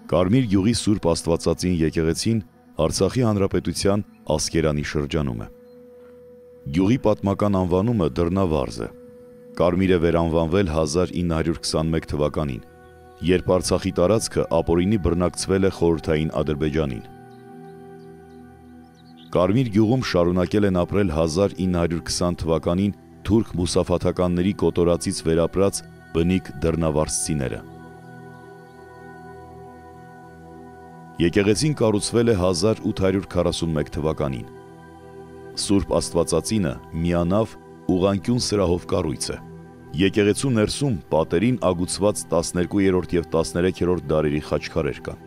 Կարմիր գյուղի Սուրբ Աստվածածին եկեղեցին Արցախի Հանրապետության Ասկերանի շրջանում է։ Գյուղի պատմական անվանումը Դռնավարզ է։ Կարմիր է վերանվանվել 1921 թվականին, երբ Արցախի տարածքը ապօրինի բռնակցվել է խորհրդային Ադրբեջանին։ Կարմիր գյուղում շարունակել են ապրել 1920 թվականին թուրք մուսաֆաթականների կոտորածից վերապրած բնիկ դռնավարսցիները։ Եկեղեցին կառուցվել է 1841 թվականին։ Սուրբ Աստվածածինը միանավ ուղղանկյուն սրահով կառույց է։ Եկեղեցու ներսում պատերին ագուցված 12-րդ և 13-րդ դարերի խաչքարեր կան։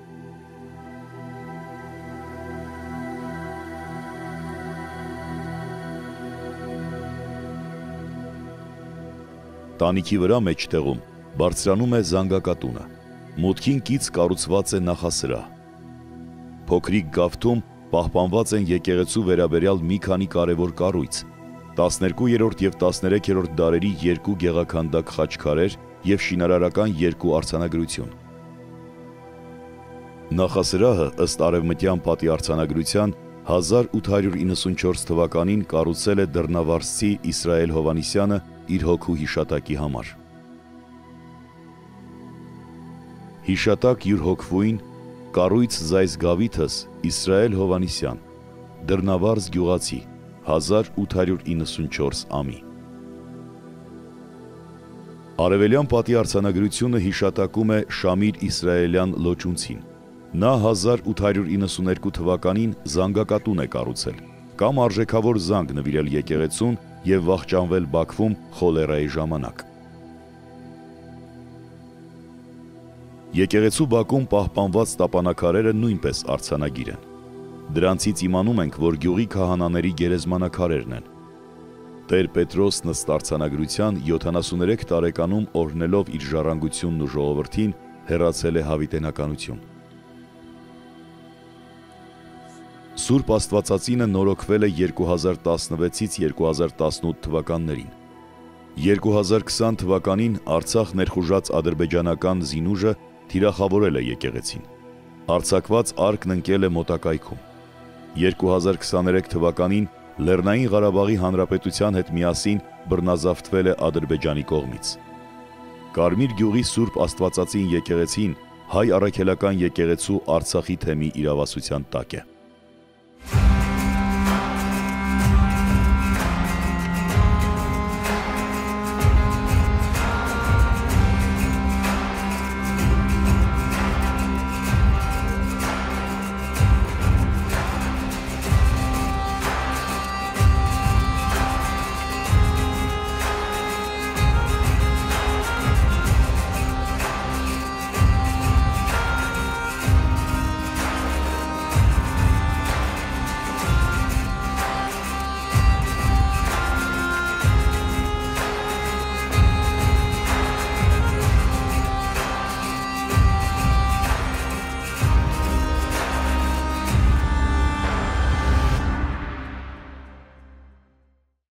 Տանիքի վրա մեջտեղում բարձրանում է զանգակատունը։ Մուտքին կից կառուցված է նախասրահ։ Փոքրիկ գավթում պահպանված են եկեղեցու վերաբերյալ մի քանի կարևոր կառույց, 12-րդ և 13-րդ դարերի 2 գեղաքանդակ խաչքարեր և շինարարական 2 արձանագրություն։ Նախասրահը ըստ արևմտյան պատի արձանագրության 1894 թվականին կառուցել է դռնավարսցի Իսրայել Հովհաննիսյանը իր հոգու հիշատակի համար։ Հիշատակ յուր հոգվույն, կառույց զայս գավիթս Իսրայել Հովհաննիսյան, Դռնավարզ գյուղացի, 1894 ամի։ Արևելյան պատի արձանագրությունը հիշատակում է Շամիր Իսրայելյան լոճունցին։ Նա 1892 թվականին զանգակատուն է կառուցել, կամ արժեքավոր զանգ նվիրել եկեղեցուն և վախճանվել Բաքվում խոլերայի ժամանակ։ Եկեղեցու բակում պահպանված տապանաքարերը նույնպես արձանագիր են։ Դրանցից իմանում ենք, որ գյուղի քահանաների գերեզմանակարերն են։ Տեր Պետրոսն ըստ արձանագրության 73 տարեկանում օրհնելով իր ժառանգությունն ու ժողովրդին հեռացել է հավիտենականություն։ Սուրբ Աստվածածինը նորոգվել է 2016-ից 2018 թվականներին։ 2020 թվականին Արցախ ներխուժած ադրբեջանական զինուժը թիրախավորել է եկեղեցին։ Արձակված արկն ընկել է մոտակայքում։ 2023 թվականին Լեռնային Ղարաբաղի Հանրապետության հետ միասին բռնազավթվել է Ադրբեջանի կողմից։ Կարմիր գյուղի Սուրբ Աստվածածին եկեղեցին հայ առաքելական եկեղեցու Արցախի թեմի իրավասության տակ է։